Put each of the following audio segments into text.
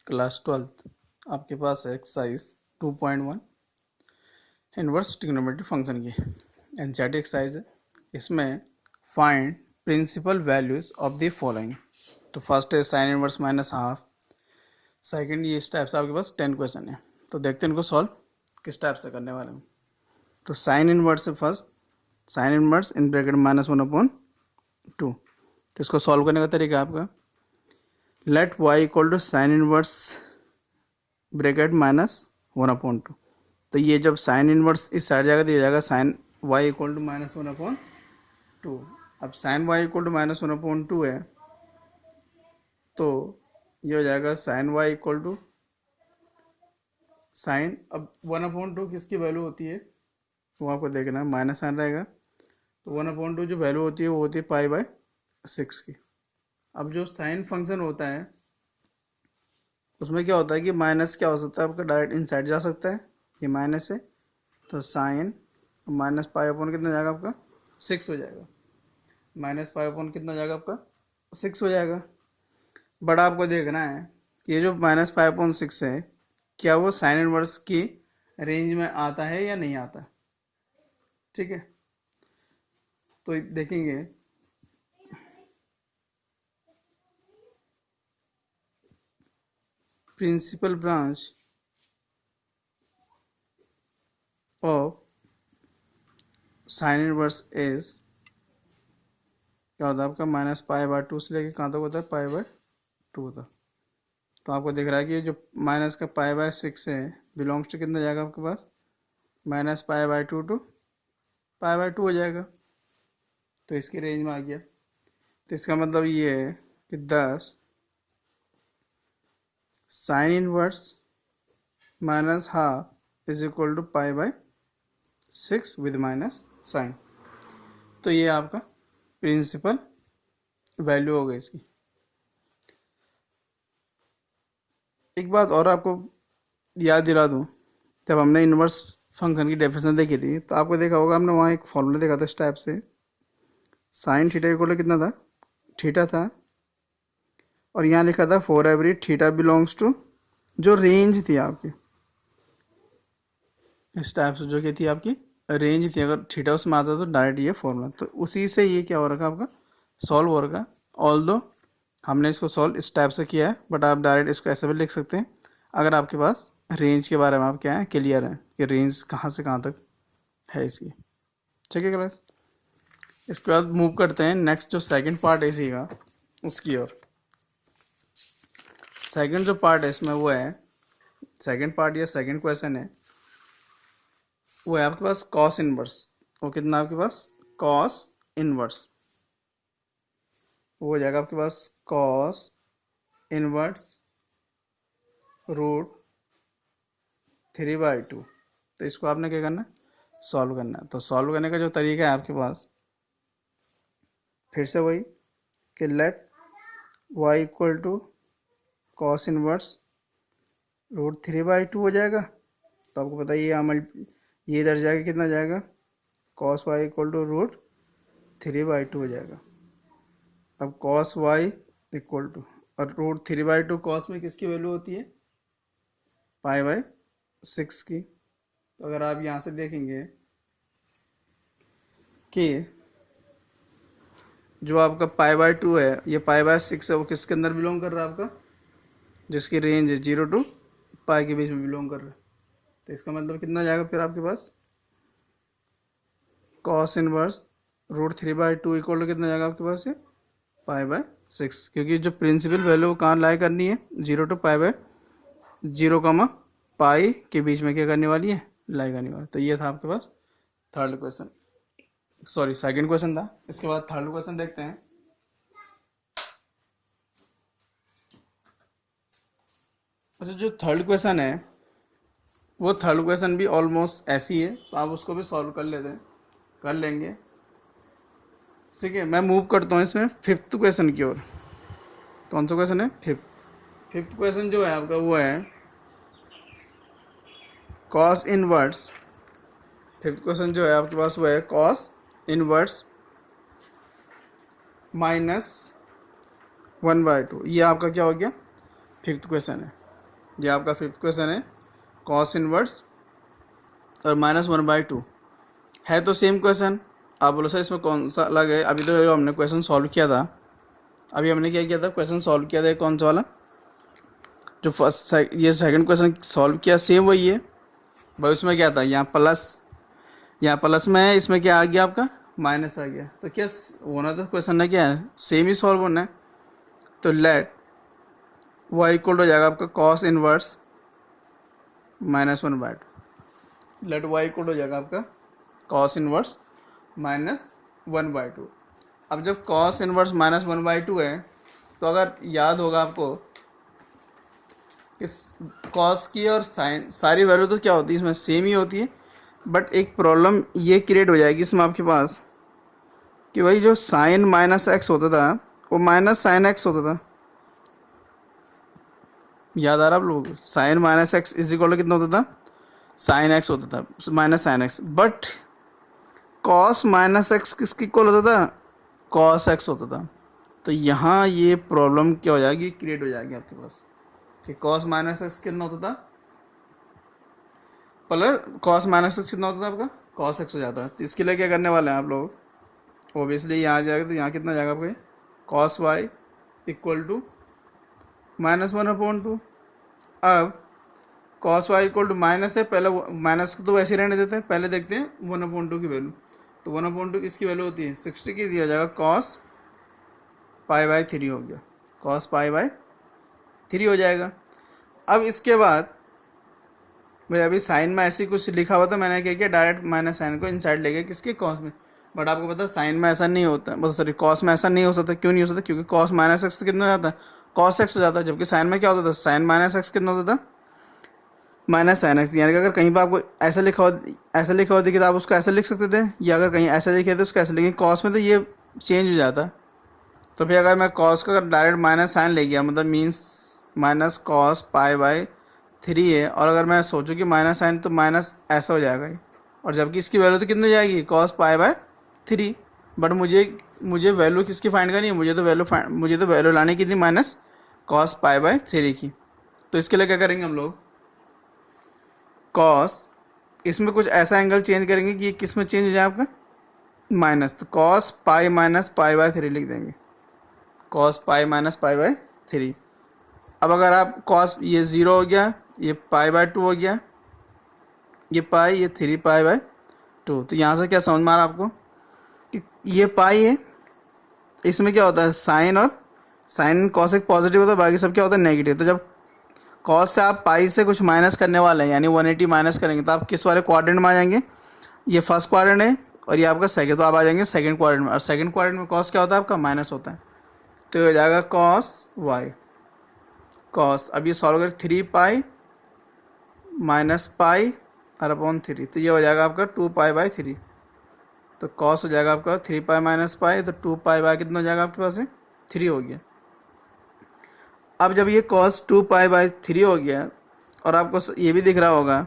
Class 12 आपके पास है एक्सरसाइज 2.1 इनवर्स ट्रिग्नोमेट्री फंक्शन की एनसीईआरटी एक्सरसाइज है। इसमें find principal values of the following. तो फर्स्ट है sine inverse minus half. Second ये इस टाइप से आपके पास 10 क्वेश्चन है, तो देखते हैं इनको सॉल्व किस टाइप से करने वाले हैं। तो साइन इनवर्स है first, sine inverse in bracket -1/2। तो इसको सॉल्व करने का तरीका आपका let y equal to sine inverse bracket -1/2। तो ये जब साइन इनवर्स इस साइड जाएगा तो ये हो जाएगा साइन y इक्वल टू -1/2। अब साइन y इक्वल टू -1/2 है तो ये हो जाएगा sine y equal to sine, अब 1/2 किसकी वैल्यू होती है वो आपको देखना है, माइनस साइन रहेगा। तो 1/2 जो वैल्यू होती है वो होती है π/6 की। अब जो साइन फंक्शन होता है उसमें क्या होता है कि माइनस क्या हो सकता है आपका डायरेक्ट इनसाइड जा सकता है, ये माइनस है तो साइन माइनस π/, कितना जाएगा आपका 6 हो जाएगा। माइनस π/, कितना जाएगा आपका 6 हो जाएगा। बट आपको देखना है कि ये जो माइनस π/6 है क्या वो साइन इनवर्स की रेंज में आता है या नहीं आता। ठीक है, तो देखेंगे principal branch of sine inverse is क्या होता है आपका -π/2 से लेके कहाँ तक होता है π/2 तक। तो आपको दिख रहा है कि जो माइनस का π/6 है बिलोंग्स टू कितना जाएगा आपके पास -π/2 टू π/2 हो जाएगा। तो इसकी रेंज में आ गया। तो इसका मतलब ये है कि 10 sine inverse minus half is equal to π/6 with minus sine. तो ये आपका प्रिंसिपल वैल्यू हो गई इसकी। एक बात और आपको याद दिला दूं, जब हमने इनवर्स फंक्शन की डेफिनेशन देखी थी तो आपको देखा होगा हमने वहाँ एक फॉर्मूला देखा था इस टाइप से, साइन थीटा इक्वल टू कितना था थीटा था, और यहाँ लिखा था for every theta belongs to, जो रेंज थी आपकी इस टाइप से, जो कि थी आपकी रेंज थी, अगर थीटा उसमें आता तो डायरेक्ट ये फॉर्मूला, तो उसी से ये क्या हो रखा आपका सॉल्व हो रखा। ऑल दो हमने इसको सॉल्व इस टाइप से किया है, बट आप डायरेक्ट इसको ऐसे भी लिख सकते हैं अगर आपके पास रेंज के बारे में आप क्या है क्लियर है कि रेंज कहाँ से कहाँ तक है इसकी। ठीक है क्लास, इसके बाद मूव करते हैं नेक्स्ट जो सेकंड पार्ट है इसी का उसकी ओर। सेकंड जो पार्ट है इसमें वो है, सेकंड पार्ट या सेकंड क्वेश्चन है वो है आपके पास कॉस इनवर्स। वो कितना आपके पास कॉस इनवर्स, वो हो जाएगा आपके पास कॉस इनवर्स √3/2। तो इसको आपने क्या करना है सॉल्व करना है। तो सॉल्व करने का जो तरीका है आपके पास फिर से वही कि let y equal to cos inverse √3/2 हो जाएगा। तो आपको पता है ये इधर जाएगा कितना जाएगा कॉस y इक्वल टू √3/2 हो जाएगा। अब कॉस y इक्वल टू और √3/2 कॉस में किसकी वैल्यू होती है π/6 की। तो अगर आप यहाँ से देखेंगे कि जो आपका π/2 है ये π/6 है, वो किसके अंदर बिलोंग कर रहा है आपका, जिसकी रेंज है 0 to π के बीच में बिलोंग कर रहा है। तो इसका मतलब कितना जाएगा फिर आपके पास कॉस इनवर्स √3/2 इक्वल टू कितना जाएगा आपके पास ये π/6, क्योंकि जो प्रिंसिपल वैल्यू वो कहाँ लाई करनी है 0 to π/0, π के बीच में क्या करने वाली है लाई करने वाली। तो ये था आपके पास third question, sorry second question था। इसके बाद थर्ड क्वेश्चन देखते हैं। अच्छा, जो थर्ड क्वेश्चन है वो थर्ड क्वेश्चन भी ऑलमोस्ट ऐसी है, तो आप उसको भी सॉल्व कर लेंगे। ठीक है, मैं मूव करता हूँ इसमें फिफ्थ क्वेश्चन की ओर। कौन सा क्वेश्चन है फिफ्थ क्वेश्चन जो है आपका वो है कॉस इनवर्स। फिफ्थ क्वेश्चन जो है आपके पास वो है कॉस इनवर्स -1/2। ये आपका क्या हो गया फिफ्थ क्वेश्चन है। ये आपका फिफ्थ क्वेश्चन है, कॉस इनवर्स और -1/2 है तो सेम क्वेश्चन। आप बोलो सर इसमें कौन सा अलग है? अभी तो जो हमने क्वेश्चन सॉल्व किया था, अभी हमने क्या किया था, क्वेश्चन सॉल्व किया था कौन सा वाला, जो फर्स्ट ये सेकंड क्वेश्चन सॉल्व किया सेम वही है भाई। उसमें क्या था, यहाँ प्लस में है, इसमें क्या आ गया आपका माइनस आ गया। तो क्या होना था क्वेश्चन ने क्या है, सेम ही सॉल्व होना है। तो लेट वाई इक्वल हो जाएगा आपका cos inverse -1/2। Let y equal हो जाएगा आपका कॉस इनवर्स -1/2। अब जब कॉस इनवर्स -1/2 है, तो अगर याद होगा आपको इस कॉस की और साइन सारी वैल्यू तो क्या होती है इसमें सेम ही होती है, बट एक प्रॉब्लम ये क्रिएट हो जाएगी इसमें आपके पास कि भाई जो साइन -x होता था वो -sin x होता था। याद आ रहा आप लोगों को, साइन -x इज इक्वल कितना होता था, sin x होता था, -sin x। But cos -x किसकी इक्वल होता था, cos x होता था। तो यहाँ ये प्रॉब्लम क्या हो जाएगी, क्रिएट हो जाएगी आपके पास कि cos -x कितना होता था, प्लस cos -x कितना होता था आपका, cos x हो जाता है। तो इसके लिए क्या करने वाले हैं आप लोग, ओबियसली यहाँ आ जाएगा, तो यहाँ कितना जाएगा आपके cos y इक्वल टू -1/2। अब cos y equal to minus है, पहले माइनस को तो वैसे ही रहने देते हैं, पहले देखते हैं 1/2 की वैल्यू। तो 1/2 किसकी वैल्यू होती है, 60 की, दिया जाएगा cos π/3 हो गया, cos π/3 हो जाएगा। अब इसके बाद भाई अभी साइन में ऐसी कुछ लिखा हुआ था, मैंने क्या किया डायरेक्ट माइनस साइन को इनसाइड ले गया किसके, कॉस में। बट आपको पता है साइन में ऐसा नहीं होता, मतलब सॉरी कॉस में ऐसा नहीं हो सकता। क्यों नहीं हो सकता, क्योंकि cos -x तो कितना हो जाता है, cos x हो जाता है। जबकि साइन में क्या होता था, साइन -x कितना होता था, -sin x। यानी कि अगर कहीं पर आपको ऐसा लिखा होता कि तो आप उसको ऐसा लिख सकते थे, या अगर कहीं ऐसा लिखे थे उसको ऐसे लिखें। कॉस में तो ये चेंज हो जाता। तो फिर अगर मैं कॉस का डायरेक्ट माइनस साइन ले गया, मतलब मीन्स -cos π/3 है, और अगर मैं सोचूं कि माइनस साइन तो माइनस ऐसा हो जाएगा ये। और जबकि इसकी वैल्यू तो कितनी जाएगी, cos π/3। बट मुझे वैल्यू किसकी फाइंड करनी है, मुझे तो वैल्यू लानी की थी -cos π/3 की। तो इसके लिए क्या करेंगे हम लोग, cos इसमें कुछ ऐसा एंगल चेंज करेंगे कि किस में चेंज हो जाए आपका माइनस। तो cos π - π/3 लिख देंगे, cos π - π/3। अब अगर आप cos ये 0 हो गया, ये π/2 हो गया, ये पाई, ये 3π/2। तो यहाँ से क्या समझ में आ रहा आपको कि ये पाई है, इसमें क्या होता है साइन, और साइन cos एक पॉजिटिव होता है, बाकी सब क्या होता है नेगेटिव। तो जब cos से आप पाई से कुछ माइनस करने वाले हैं, यानी 180 माइनस करेंगे, तो आप किस वाले क्वाड्रेंट में आ जाएंगे, ये फर्स्ट क्वाड्रेंट है और ये आपका सेकंड, तो आप आ जाएंगे सेकंड क्वाड्रेंट में। और सेकंड क्वाड्रेंट में cos क्या होता है आपका, माइनस होता है। तो ये हो जाएगा cos y, cos। अब ये सॉल्व करें, 3π - π और अपॉन 3, तो ये हो जाएगा आपका 2π/3। तो cos हो जाएगा आपका 3π - π, तो 2π कितना हो जाएगा आपके पास है 3 हो गया। अब जब ये cos 2π/3 हो गया, और आपको ये भी दिख रहा होगा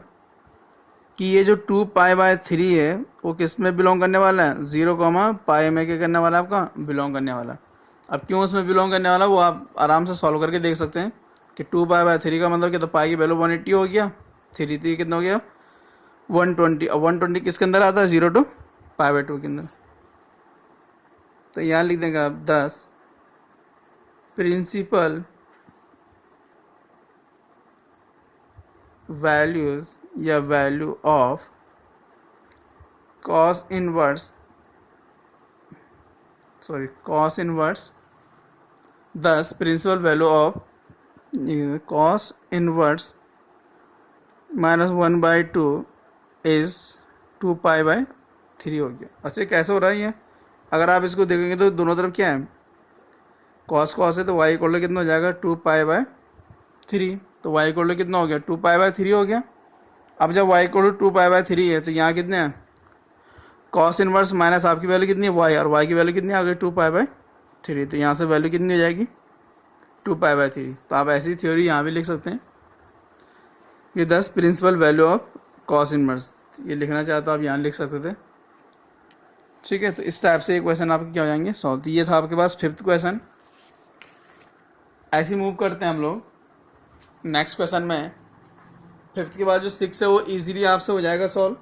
कि ये जो 2π/3 है वो किस में बिलोंग करने वाला है, 0, π में क्या करने वाला है आपका, बिलोंग करने वाला। अब क्यों उसमें बिलोंग करने वाला वो आप आराम से सॉल्व करके देख सकते हैं कि 2π/3 का मतलब क्या, तो पाई की वैल्यू 180 हो गया, 3 कितना हो गया 120। अब 120 किसके अंदर आता है, 0 to π/2 के अंदर। तो यहाँ लिख देंगे आप 10 प्रिंसिपल वैल्यूज या value of cos inverse 10 principal value of cos inverse -1/2 is 2π/3 हो गया। अच्छा कैसे हो रहा है ये, अगर आप इसको देखेंगे तो दोनों तरफ क्या है, cos है, तो y इक्वल कितना हो जाएगा 2π/3। तो y इक्वल कितना हो गया 2π/3 हो गया। अब जब y इक्वल 2π/3 है, तो यहाँ कितने हैं, cos इनवर्स माइनस आपकी वैल्यू कितनी है y, और y की वैल्यू कितनी आ गई 2π/3। तो यहाँ से वैल्यू कितनी हो जाएगी 2π/3। तो आप ऐसी थ्योरी यहाँ भी लिख सकते हैं, ये 10 principal value of cos inverse, ये लिखना चाहते हो आप यहाँ लिख सकते थे। ठीक है, तो इस टाइप से ये क्वेश्चन आपके क्या हो जाएंगे सॉल्व। तो ये था आपके पास फिफ्थ क्वेश्चन। ऐसे मूव करते हैं हम लोग नेक्स्ट क्वेश्चन में 5th के बाद जो 6 है वो इजीली आपसे हो जाएगा सॉल्व।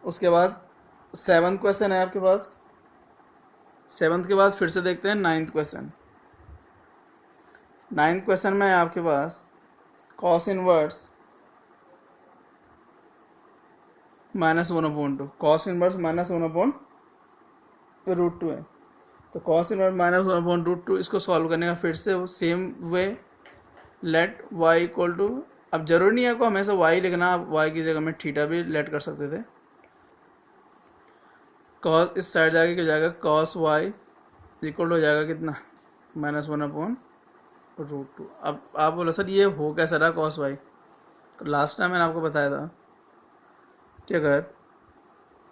उसके बाद 7th क्वेश्चन है आपके पास। 7th के बाद फिर से देखते हैं 9th क्वेश्चन। 9th क्वेश्चन में है आपके पास कॉस इनवर्स -1/2, कॉस इनवर्स -1/√2 है। तो कॉस इनवर्स -1/√2 इसको सॉल्व करने का फिर से same way, let y equal to, अब जरूरी नहीं है आपको हमेशा y लिखना, आप y की जगह में थीटा भी लेट कर सकते थे। कॉस इस साइड जाके क्या जाएगा, कॉस y इक्वल हो जाएगा कितना, -1/√2। अब आप बोलो सर ये हो कैसा रहा कॉस y, तो लास्ट टाइम मैंने आपको बताया था कि अगर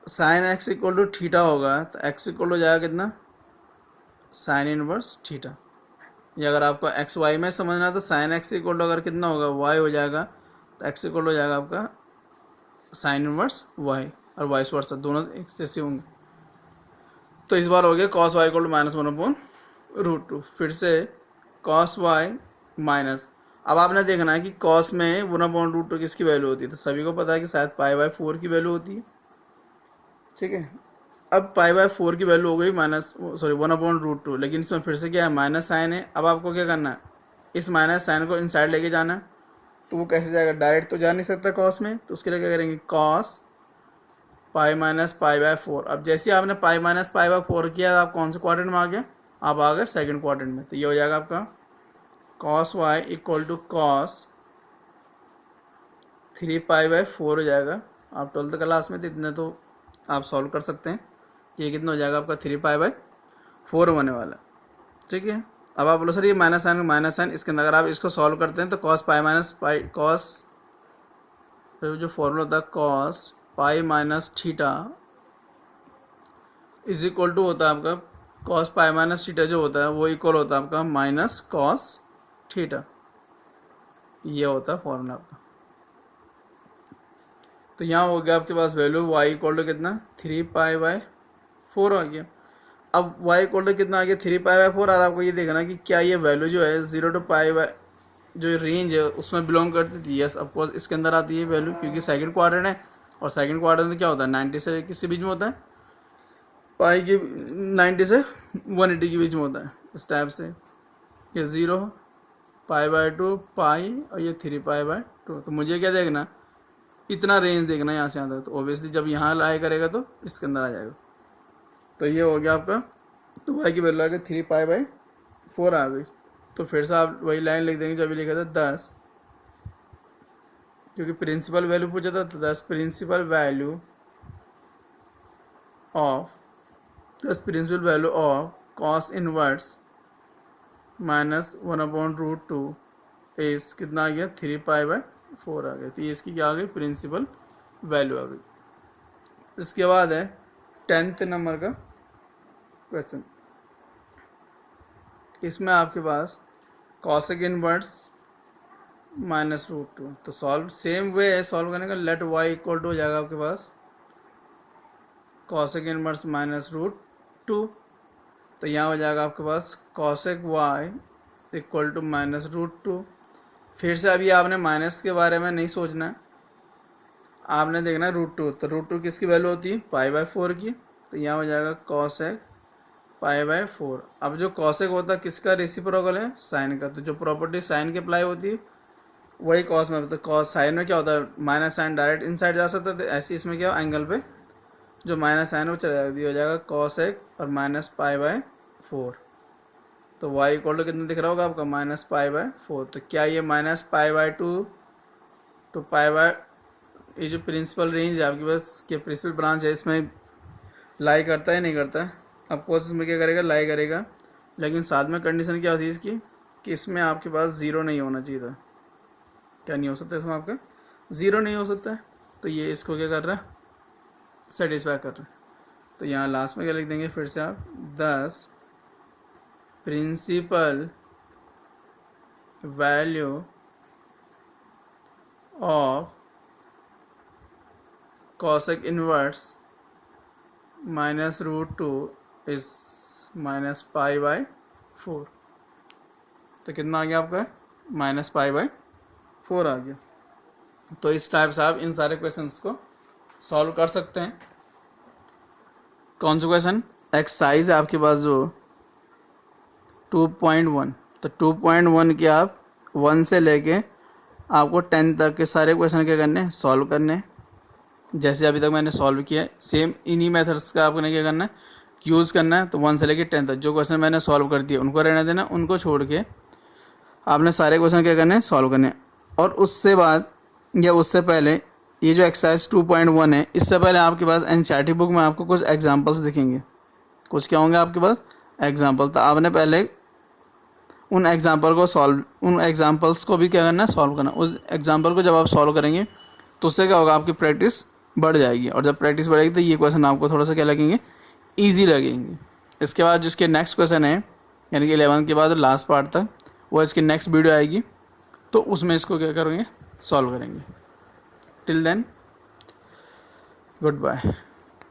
sine x equal to theta होगा तो x इक्वल हो जाएगा कितना, साइन इनवर्स थीटा। ये अगर आपको एक्स वाई में समझना है तो साइन एक्स इक्वल टू अगर कितना होगा वाई हो जाएगा, तो एक्स इक्वल हो जाएगा आपका साइन इनवर्स वाई, और वाइस वर्सा दोनों एक जैसे होंगे। तो इस बार हो गया कॉस वाई इक्वल टू -1/√2। फिर से कॉस वाई माइनस, अब आपने देखना है कि कॉस में 1/√2 किसकी वैल्यू होती है, तो सभी को पता है कि शायद π/4 की वैल्यू होती है। ठीक है, अब π/4 की वैल्यू हो गई 1/√2, लेकिन इसमें फिर से क्या है, माइनस साइन है। अब आपको क्या करना है, इस माइनस साइन को इनसाइड लेके जाना है। तो वो कैसे जाएगा, डायरेक्ट तो जा नहीं सकता कॉस में, तो उसके लिए क्या करेंगे, कॉस पाई माइनस π/4। अब जैसे आपने पाई माइनस π/4 किया, आप कौन से क्वाड्रेंट में आ गए, आप आ गए सेकेंड क्वाड्रेंट में। तो ये हो जाएगा आपका cos y equal to cos 3π/4 हो जाएगा। आप 12th क्लास में थे इतने तो आप सॉल्व कर सकते हैं। ये कितना हो जाएगा आपका 3π/4 होने वाला है। ठीक है, अब आप बोलो सर ये माइनस साइन इसके अंदर अगर आप इसको सॉल्व करते हैं तो cos pi minus pi cos, जो फॉर्मूला होता है cos pi minus theta is equal to होता है आपका कॉस पाई माइनस थीटा, जो होता है वो इक्वल होता है आपका माइनस कॉस थीटा। ये होता है फॉर्मूला आपका। तो यहाँ हो गया आपके पास वैल्यू y इक्वल टू कितना, 3π/4 आ गया। अब y इक्वल टू कितना आ गया, 3π/4। और आपको ये देखना कि क्या ये वैल्यू जो है 0 to π जो रेंज है उसमें बिलोंग करती थी। यस ऑफकोर्स इसके अंदर आती है वैल्यू, क्योंकि सेकंड क्वाड्रेंट है, और सेकंड क्वाड्रेंट में क्या होता है 90 से किसके बीच में होता है, पाई की 90 से 180 के बीच में होता है। इस टाइप से ये 0 π/2 पाई और ये 3π/2। तो मुझे क्या देखना, इतना रेंज देखना यहाँ से आता है। तो ऑब्वियसली जब यहाँ लाया करेगा तो इसके अंदर आ जाएगा। तो ये हो गया आपका, तो वाई की वैल्यू आ गई 3π/4 आ गई। तो फिर से आप वही लाइन लिख देंगे जो अभी लिखा था 10, क्योंकि प्रिंसिपल वैल्यू पूछा था। तो 10 principal value of cos inverse -1/√2 इस कितना आ गया, 3π/4 आ गया। तो ये इसकी क्या आ गई, प्रिंसिपल वैल्यू आ गई। इसके बाद है 10th नंबर का क्वेश्चन। इसमें आपके पास कॉसेक इनवर्स -√2। तो सॉल्व सेम वे है सॉल्व करने का, लेट y इक्वल टू हो जाएगा आपके पास कॉसेक इनवर्स -√2। तो यहाँ हो जाएगा आपके पास कॉसेक y इक्वल टू -√2। फिर से अभी आपने माइनस के बारे में नहीं सोचना है, आपने देखना है √2। तो √2 किसकी वैल्यू होती है, π/4 की। तो यहाँ हो जाएगा कॉसेक π/4। अब जो कॉसेक होता है किसका रेसिप्रोकल है, साइन का। तो जो प्रॉपर्टी साइन की अप्लाई होती है वही कॉस में। तो कॉस साइन में क्या होता है, माइनस साइन डायरेक्ट इनसाइड जा सकता है, तो ऐसे इसमें क्या एंगल पे जो माइनस साइन वो चला जाएगा, हो जाएगा कॉसेक और -π/4। तो y इक्वल टू कितना दिख रहा होगा आपका, -π/4। तो क्या ये -π/2 तो ये जो प्रिंसिपल रेंज है आपके पास, के प्रिंसिपल ब्रांच है, इसमें लाई करता है नहीं करता है, ऑफकोर्स इसमें क्या करेगा, लाई करेगा। लेकिन साथ में कंडीशन क्या होती है इसकी, कि इसमें आपके पास 0 नहीं होना चाहिए था। क्या नहीं हो सकता इसमें आपका, 0 नहीं हो सकता है। तो ये इसको क्या कर रहा है, सेटिस्फाई कर रहा है। तो यहाँ लास्ट में क्या लिख देंगे फिर से आप, 10 principal value of cosec inverse -√2 is -π/4। तो कितना आ गया आपका, -π/4 आ गया। तो इस टाइप से आप इन सारे क्वेश्चंस को सॉल्व कर सकते हैं। कौन सा क्वेश्चन, एक्सरसाइज है आपके पास जो 2.1, तो 2.1 के आप 1 से लेके आपको 10 तक के सारे क्वेश्चन क्या करने हैं, सॉल्व करने हैं। जैसे अभी तक मैंने सॉल्व किया है, सेम इन्हीं मेथड्स का आपने क्या करना है, यूज़ करना है। तो 1 से लेके 10 तक जो क्वेश्चन मैंने सॉल्व कर दिए उनको रहने देना, उनको छोड़ के आपने सारे क्वेश्चन क्या करने हैं, सॉल्व करने हैं। और उससे बाद या उससे पहले ये जो एक्सरसाइज 2.1 है, इससे पहले आपके पास एनसीईआरटी बुक में आपको कुछ एग्जांपल्स दिखेंगे। कुछ क्या होंगे आपके पास, एग्जांपल। तो आपने पहले उन एग्जांपल्स को भी क्या करना है, सॉल्व करना। उस एग्जांपल को जब आप सॉल्व करेंगे तो उससे क्या होगा, आपकी प्रैक्टिस बढ़ जाएगी। और जब प्रैक्टिस बढ़ेगी तो ये क्वेश्चन आपको थोड़ा सा क्या लगेंगे, ईजी लगेंगे। इसके बाद जिसके नेक्स्ट क्वेश्चन है, यानी कि 11 के बाद लास्ट पार्ट तक, वो इसकी नेक्स्ट वीडियो आएगी, तो उसमें इसको क्या करेंगे, सॉल्व करेंगे। Till then, good bye.